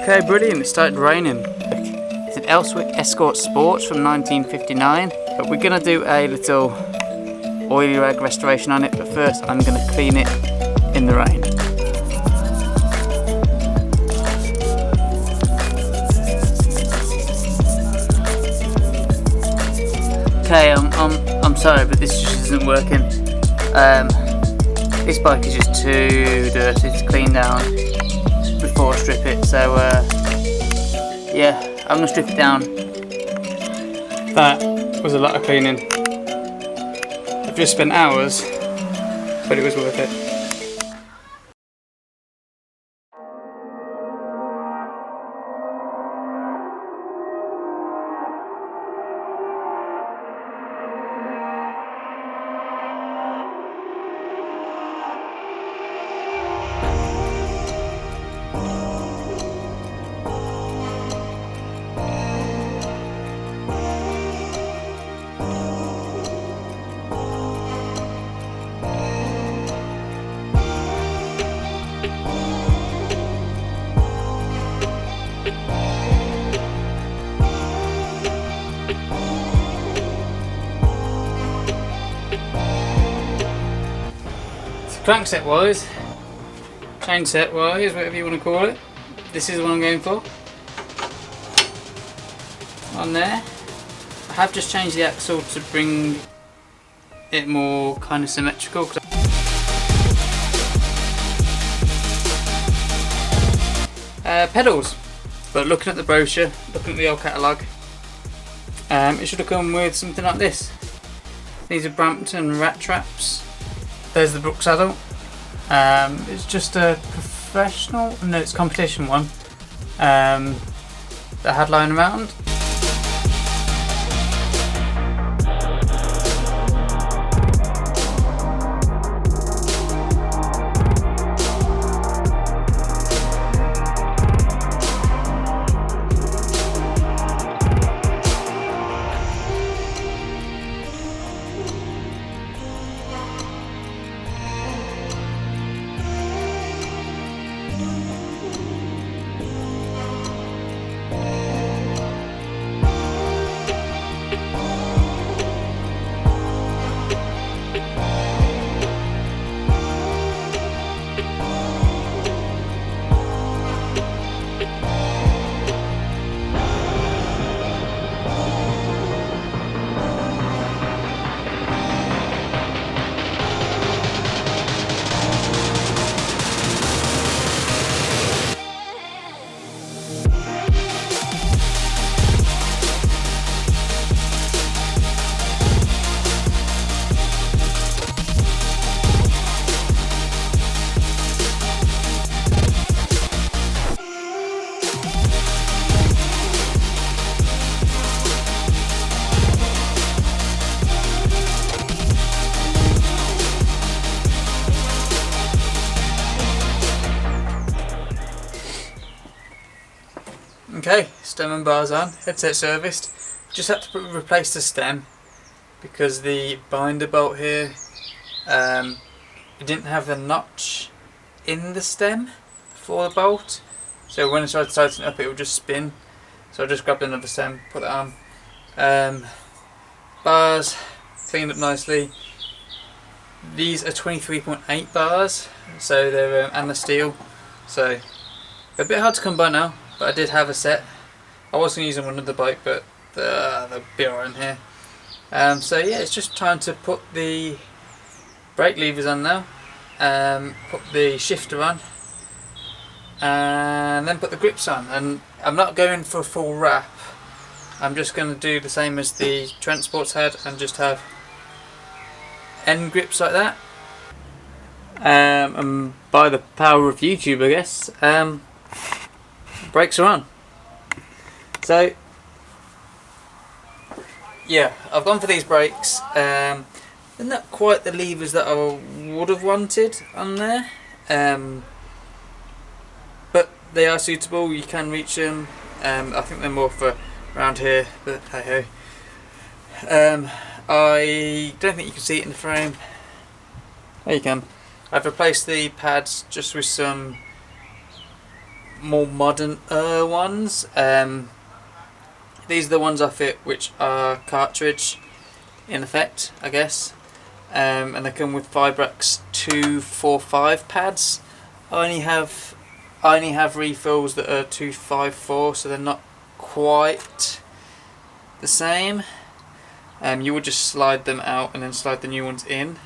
Okay, brilliant, it started raining. It's an Elswick Escort Sports from 1959, but we're going to do a little oily rag restoration on it, but first I'm going to clean it in the rain. Okay, I'm sorry, but this just isn't working. This bike is just too dirty to clean down before I strip it, so yeah, I'm going to strip it down. That was a lot of cleaning. I've just spent hours, but it was worth it. Crankset wise, chain set wise, whatever you want to call it, this is the one I'm going for. On there. I have just changed the axle to bring it more kind of symmetrical. Pedals, but looking at the brochure, looking at the old catalogue, it should have come with something like this. These are Brampton rat traps. There's the Brook saddle. It's just a professional, no, it's competition one that I had lying around. Okay, stem and bars on, headset serviced. Just had to replace the stem because the binder bolt here, it didn't have the notch in the stem for the bolt, so when I tried to tighten it up it would just spin, so I just grabbed another stem, put it on. Bars cleaned up nicely. These are 23.8 bars, so they're and the steel, so they're a bit hard to come by now. But I did have a set. I was going to use them on another bike, but they'll be alright in here. So yeah, it's just trying to put the brake levers on now, put the shifter on, and then put the grips on. And I'm not going for a full wrap. I'm just going to do the same as the Transports had and just have end grips like that. And by the power of YouTube, I guess. Brakes are on. So yeah, I've gone for these brakes. They're not quite the levers that I would have wanted on there, but they are suitable. You can reach them. I think they're more for around here, but hey ho. I don't think you can see it in the frame. There you can. I've replaced the pads just with some more modern ones. These are the ones I fit, which are cartridge in effect, I guess. And they come with Vibrax 245 pads. I only have refills that are 254, so they're not quite the same. You would just slide them out and then slide the new ones in.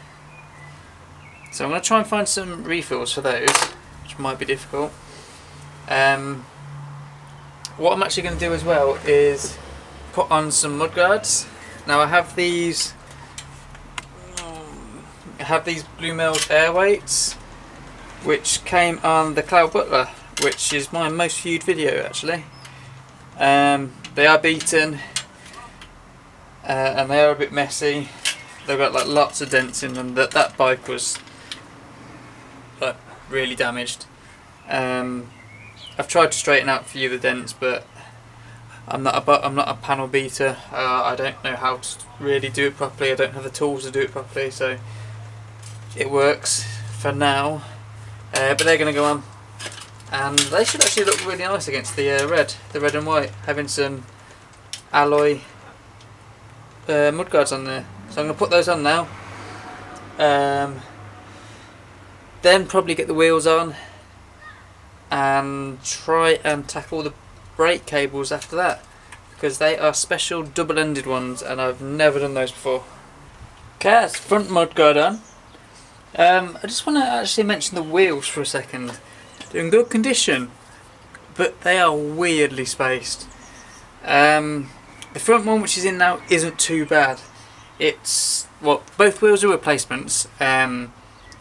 So I'm going to try and find some refills for those, which might be difficult. What I'm actually going to do as well is put on some mudguards. Now I have these Bluemels airweights, which came on the Cloud Butler, which is my most viewed video actually. They are beaten and they are a bit messy. They've got like lots of dents in them. That bike was like really damaged. I've tried to straighten out a few of the dents, but I'm not a panel beater. I don't know how to really do it properly. I don't have the tools to do it properly, so it works for now. But they're going to go on, and they should actually look really nice against the red and white, having some alloy mudguards on there. So I'm going to put those on now. Then probably get the wheels on and try and tackle the brake cables after that, because they are special double-ended ones and I've never done those before. Okay, that's front mudguard on. I just want to actually mention the wheels for a second. They're in good condition, but they are weirdly spaced. The front one, which is in now, isn't too bad. It's, well, both wheels are replacements,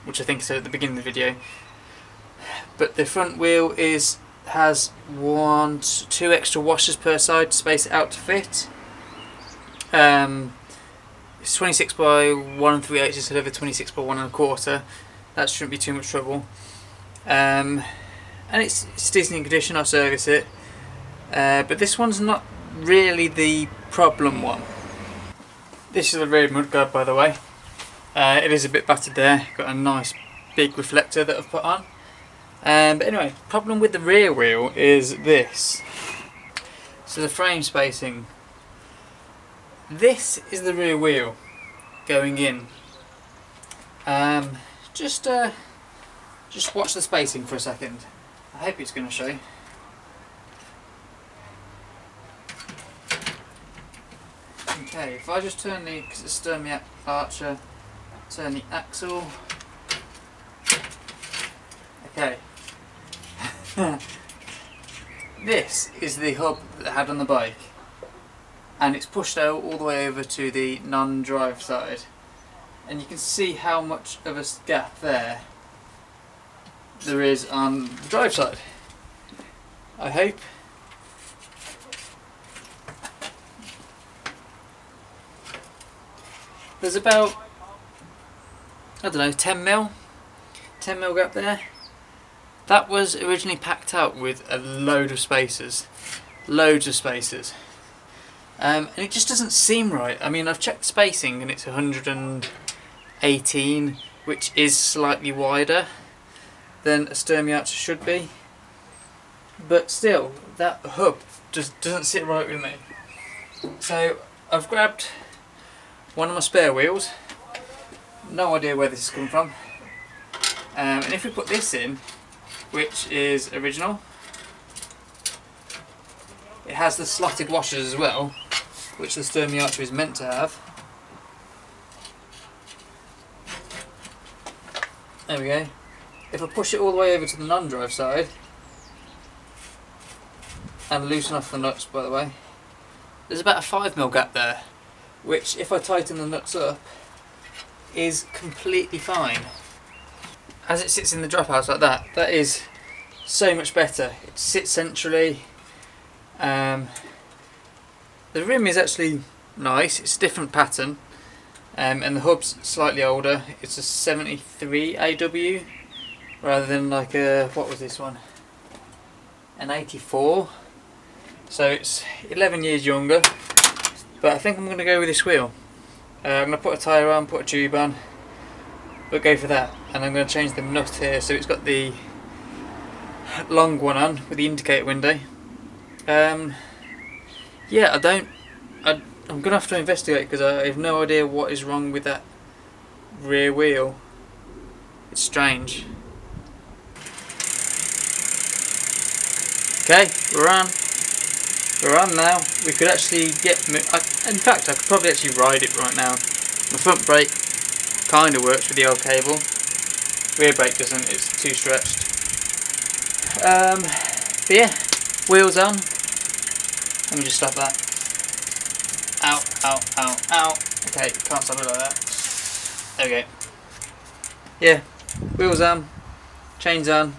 which I think I said at the beginning of the video. But the front wheel has 2 extra washers per side to space it out to fit. It's 26 by 1 3/8 instead of a 26 by 1 1/4. That shouldn't be too much trouble. And it's decent condition. I'll service it. But this one's not really the problem one. This is the rear mudguard, by the way. It is a bit battered there. Got a nice big reflector that I've put on. But anyway, problem with the rear wheel is this. So the frame spacing. This is the rear wheel going in. Just watch the spacing for a second. I hope it's going to show. Okay, if I just turn because it's Sturmy Archer, turn the axle. Okay. This is the hub that I had on the bike, and it's pushed out all the way over to the non-drive side, and you can see how much of a gap there is on the drive side. I hope. There's about, I don't know, 10 mil gap there. That was originally packed out with a load of spacers, and it just doesn't seem right. I mean, I've checked spacing and it's 118, which is slightly wider than a Sturmy Archer should be, but still, that hub just doesn't sit right with me. So I've grabbed one of my spare wheels. No idea where this has come from. And if we put this in, which is original, it has the slotted washers as well, which the Sturmy Archer is meant to have. There we go. If I push it all the way over to the non-drive side and loosen off the nuts, by the way, there's about a 5 mil gap there, which if I tighten the nuts up is completely fine. As it sits in the drop house like that, that is so much better. It sits centrally. The rim is actually nice. It's a different pattern, and the hub's slightly older. It's a 73 AW rather than like a, what was this one? An 84. So it's 11 years younger. But I think I'm going to go with this wheel. I'm going to put a tyre on, put a tube on, but go for that. And I'm going to change the nut here, so it's got the long one on with the indicator window. Yeah, I'm gonna have to investigate because I have no idea what is wrong with that rear wheel. It's strange. Okay, we're on. We're on now. We could actually in fact, I could probably actually ride it right now. The front brake kind of works with the old cable. Rear brake doesn't. It's too stretched. But yeah, wheels on. Let me just stop that. Ow, ow, ow, ow. Okay, can't stop it like that. There we go. Yeah, wheels on, chains on.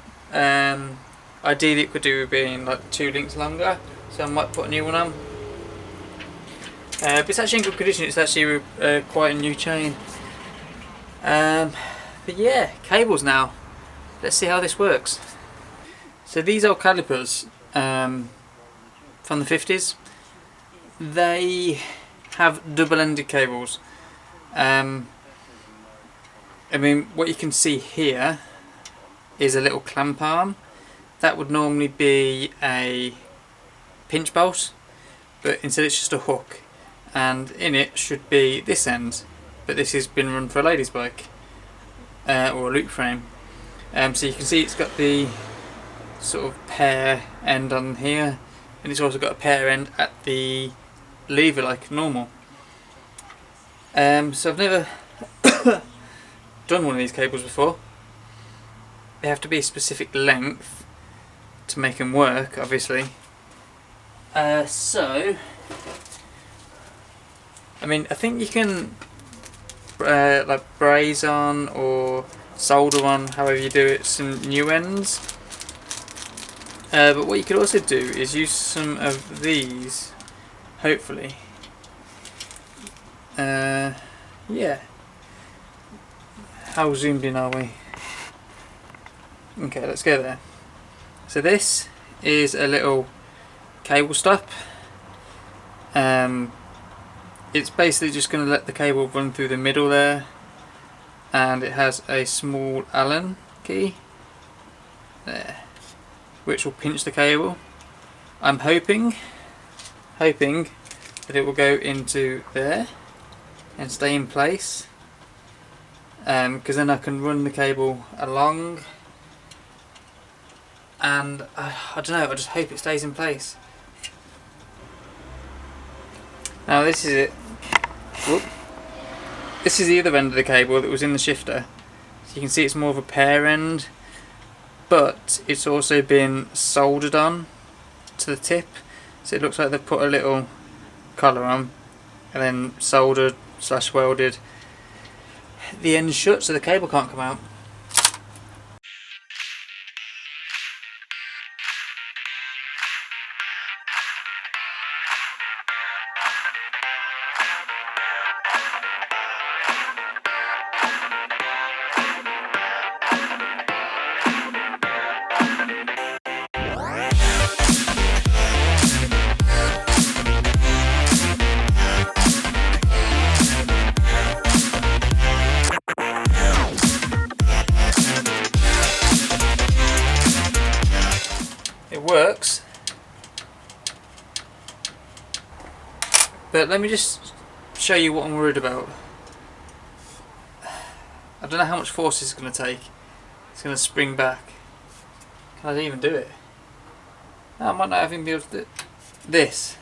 Ideally it could do with being like 2 links longer, so I might put a new one on. But it's actually in good condition. It's actually quite a new chain. But yeah, cables now. Let's see how this works. So these old calipers from the 50s, they have double-ended cables. I mean, what you can see here is a little clamp arm. That would normally be a pinch bolt, but instead it's just a hook, and in it should be this end, but this has been run for a lady's bike or a loop frame. So you can see it's got the sort of pear end on here, and it's also got a pear end at the lever like normal. So I've never done one of these cables before. They have to be a specific length to make them work, obviously. So I mean, I think you can like braze on or solder on, however you do it, some new ends. But what you could also do is use some of these, hopefully. Yeah. How zoomed in are we? Okay, let's go there. So this is a little cable stop. It's basically just going to let the cable run through the middle there, and it has a small Allen key there, which will pinch the cable. I'm hoping that it will go into there and stay in place, because then I can run the cable along, and I don't know, I just hope it stays in place. Now this is it. Whoop. This is the other end of the cable that was in the shifter. So you can see it's more of a pear end, but it's also been soldered on to the tip. So it looks like they've put a little collar on and then soldered / welded the end shut so the cable can't come out. Works, but let me just show you what I'm worried about. I don't know how much force it's going to take. It's going to spring back. Can I even do it? I might not even be able to do this.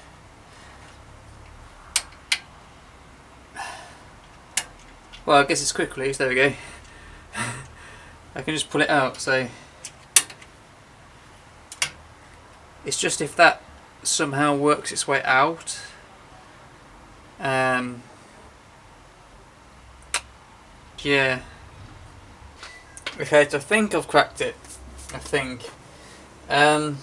Well, I guess it's quick release. There we go. I can just pull it out. So it's just if that somehow works its way out. Yeah. Okay, so I think I've cracked it. I think. I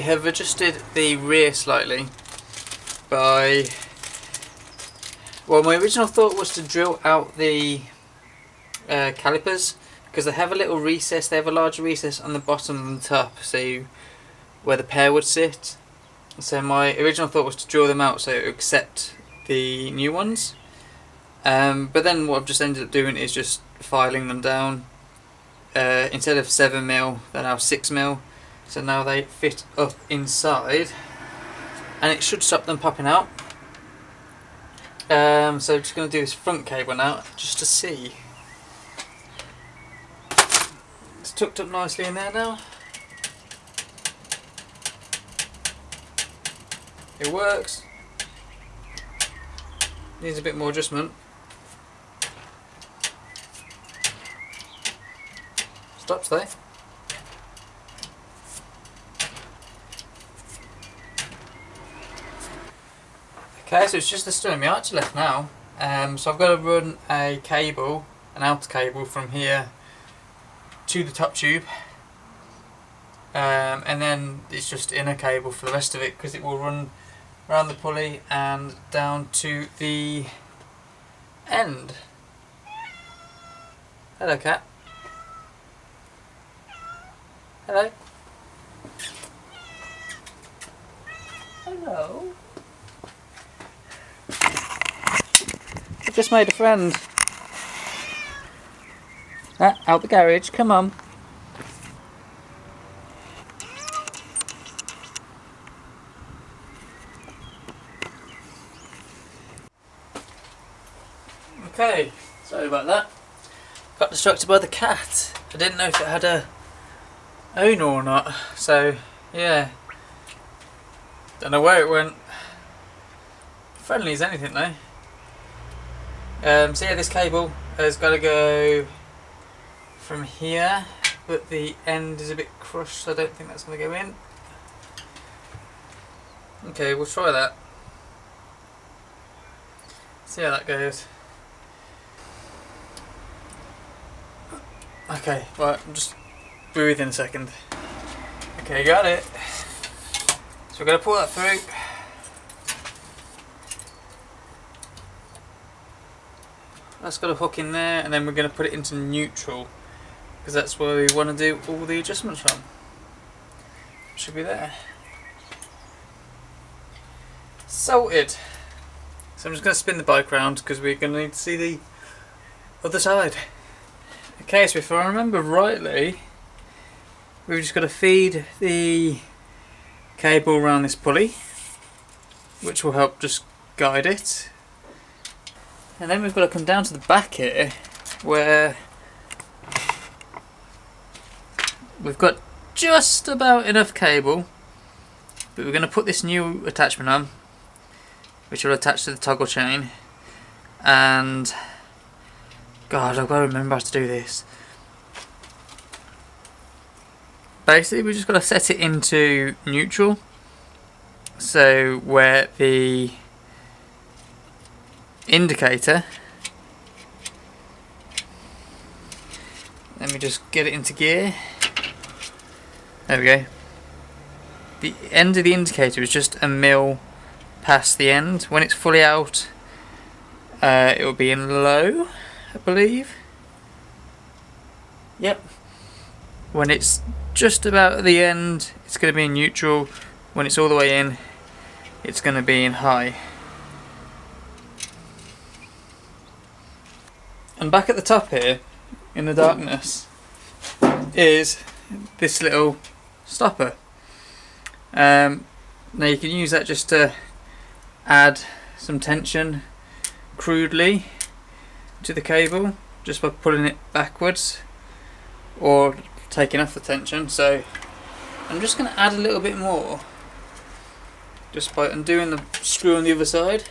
have adjusted the rear slightly by... Well, my original thought was to drill out the calipers, because they have a little recess, they have a larger recess on the bottom than the top, so where the pear would sit. So my original thought was to drill them out so it would accept the new ones. But then what I've just ended up doing is just filing them down instead of 7mm, they're now 6mm. So now they fit up inside, and it should stop them popping out. So I'm just going to do this front cable now, just to see. It's tucked up nicely in there now. It works. Needs a bit more adjustment. Stops there. Okay, so it's just the sternum arch left now. So I've got to run a cable, an outer cable from here to the top tube. And then it's just inner cable for the rest of it, because it will run around the pulley and down to the end. Hello, cat. Hello. Hello. I've just made a friend. Out the garage, come on. Okay, sorry about that. Got distracted by the cat. I didn't know if it had a owner or not, so yeah. Don't know where it went. Friendly as anything though. So yeah, this cable has got to go from here, but the end is a bit crushed, so I don't think that's going to go in. Okay, we'll try that. See how that goes. Okay, right, I'm just breathing a second. Okay, got it. So we're going to pull that through. That's got a hook in there, and then we're going to put it into neutral, because that's where we want to do all the adjustments from. Should be there. Sorted. So I'm just going to spin the bike round, because we're going to need to see the other side. Okay, so if I remember rightly, we've just got to feed the cable around this pulley, which will help just guide it. And then we've got to come down to the back here, where we've got just about enough cable, but we're going to put this new attachment on, which will attach to the toggle chain. And God, I've got to remember how to do this. Basically, we've just got to set it into neutral, so where the indicator, let me just get it into gear. There we go. The end of the indicator is just a mil past the end. When it's fully out, it will be in low, I believe. Yep. When it's just about at the end, it's going to be in neutral. When it's all the way in, it's going to be in high. And back at the top here, in the darkness, is this little stopper. Now you can use that just to add some tension crudely to the cable, just by pulling it backwards or taking off the tension. So I'm just going to add a little bit more, just by undoing the screw on the other side.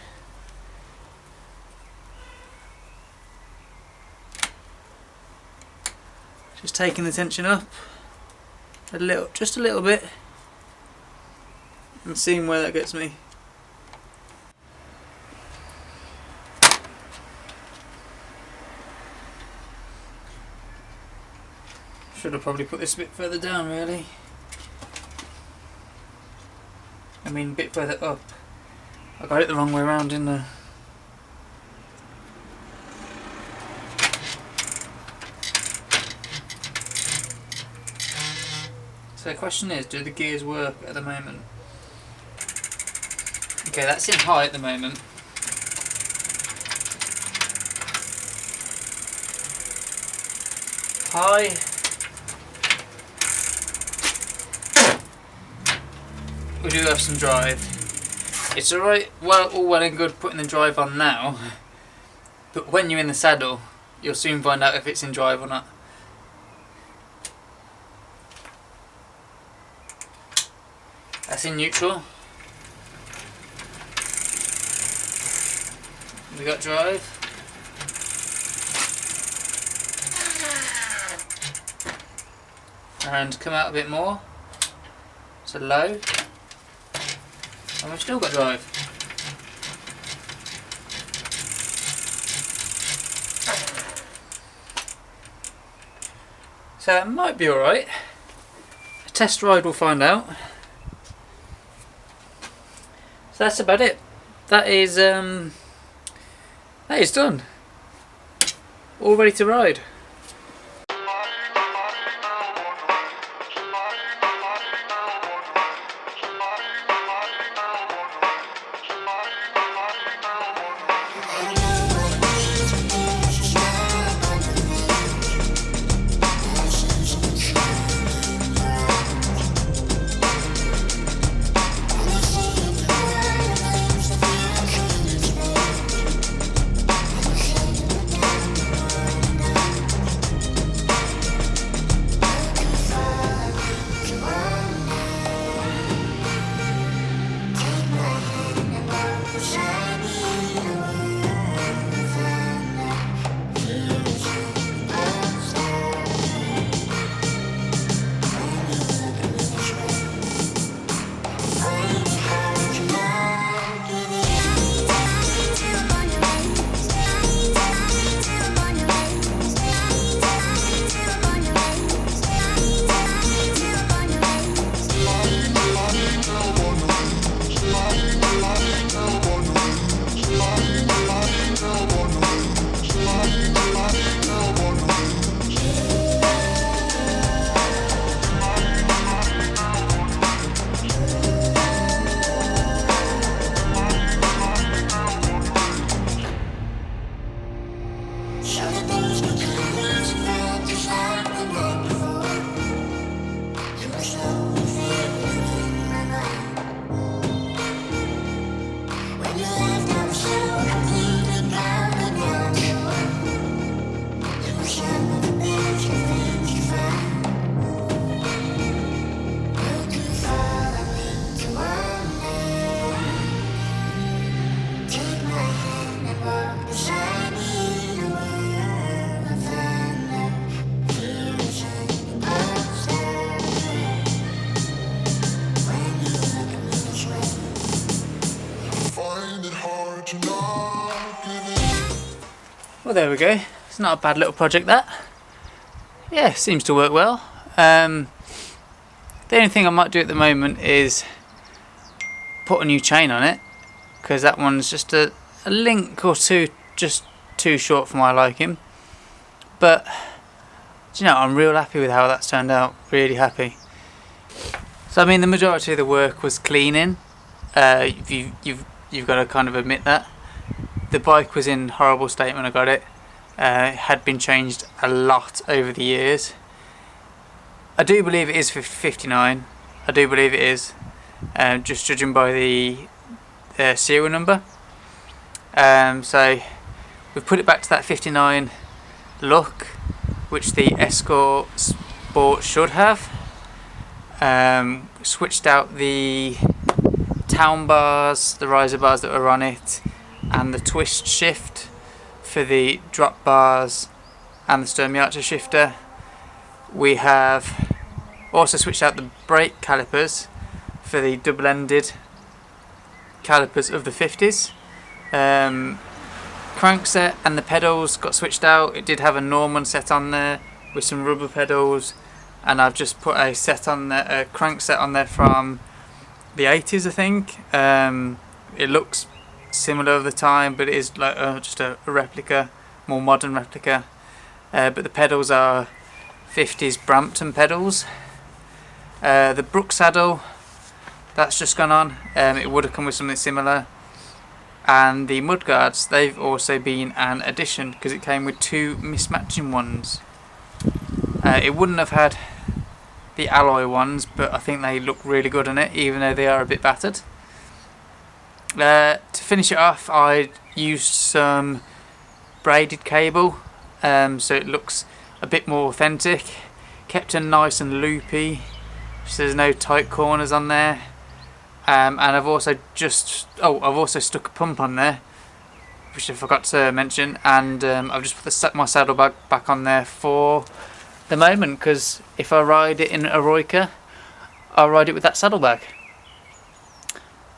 Just taking the tension up a little, just a little bit, and seeing where that gets me. Should have probably put this a bit further down, really. I mean, a bit further up. I got it the wrong way around, didn't I? So the question is, do the gears work at the moment? Okay, that's in high at the moment. High we do have some drive. It's alright, all well and good putting the drive on now, but when you're in the saddle, you'll soon find out if it's in drive or not. That's in neutral. We got drive. And come out a bit more. So low. And we've still got drive. So it might be alright. A test ride will find out. So that's about it. That is done. All ready to ride. Well, there we go. It's not a bad little project, that. Yeah, seems to work well. The only thing I might do at the moment is put a new chain on it, because that one's just a link or two just too short for my liking. But do you know, I'm real happy with how that's turned out. Really happy. So I mean, the majority of the work was cleaning. You've got to kind of admit that. The bike was in horrible state when I got it. It had been changed a lot over the years. I do believe it is 59. I do believe it is, just judging by the serial number. So we've put it back to that 59 look, which the Escort Sport should have. Switched out the town bars, the riser bars that were on it, and the twist shift for the drop bars and the Sturmiacha shifter. We have also switched out the brake calipers for the double-ended calipers of the 50s. Crankset and the pedals got switched out. It did have a Norman set on there with some rubber pedals, and I've just put a set on there, a crankset on there from the 80s, I think. It looks similar of the time, but it is like just a replica, more modern replica. But the pedals are 50s Brampton pedals. The Brook saddle, that's just gone on. It would have come with something similar. And the mudguards, they've also been an addition because it came with two mismatching ones. It wouldn't have had the alloy ones, but I think they look really good on it, even though they are a bit battered. To finish it off, I used some braided cable, so it looks a bit more authentic. Kept it nice and loopy, so there's no tight corners on there. And I've also stuck a pump on there, which I forgot to mention, and I've just put my saddlebag back on there for the moment, because if I ride it in a Roika, I'll ride it with that saddlebag.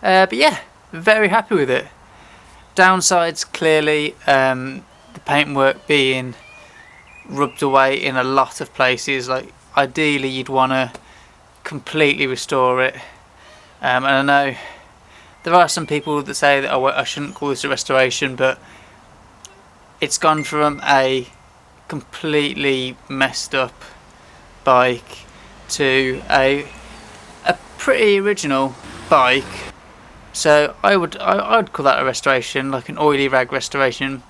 But yeah, very happy with it. Downsides, clearly, the paintwork being rubbed away in a lot of places. Like, ideally you'd want to completely restore it, and I know there are some people that say that I shouldn't call this a restoration, but it's gone from a completely messed up bike to a pretty original bike. So I'd call that a restoration, like an oily rag restoration.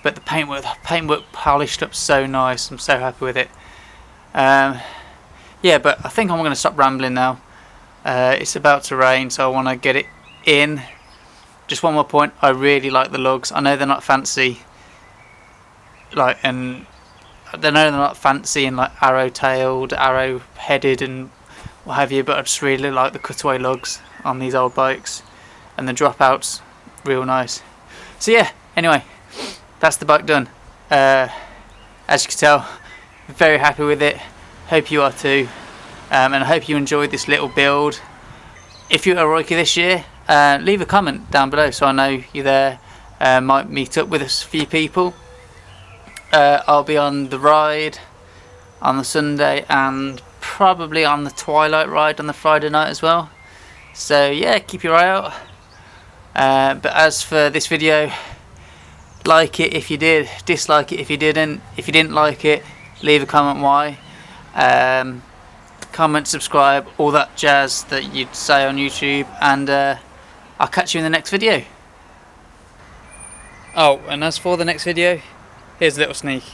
But the paintwork polished up so nice. I'm so happy with it. Yeah, but I think I'm going to stop rambling now. It's about to rain, so I want to get it in. Just one more point, I really like the lugs. I know they're not fancy, and like arrow-tailed, arrow-headed and what have you, but I just really like the cutaway lugs on these old bikes, and the dropouts, real nice. So yeah, anyway, that's the bike done. As you can tell, very happy with it. Hope you are too, and I hope you enjoyed this little build. If you're at Roika this year, leave a comment down below so I know you're there. Might meet up with a few people. I'll be on the ride on the Sunday and probably on the Twilight ride on the Friday night as well. So yeah, keep your eye out. But as for this video, like it if you did, dislike it if you didn't. If you didn't like it, leave a comment why. Comment, subscribe, all that jazz that you'd say on YouTube, and I'll catch you in the next video. Oh, and as for the next video, here's a little sneak.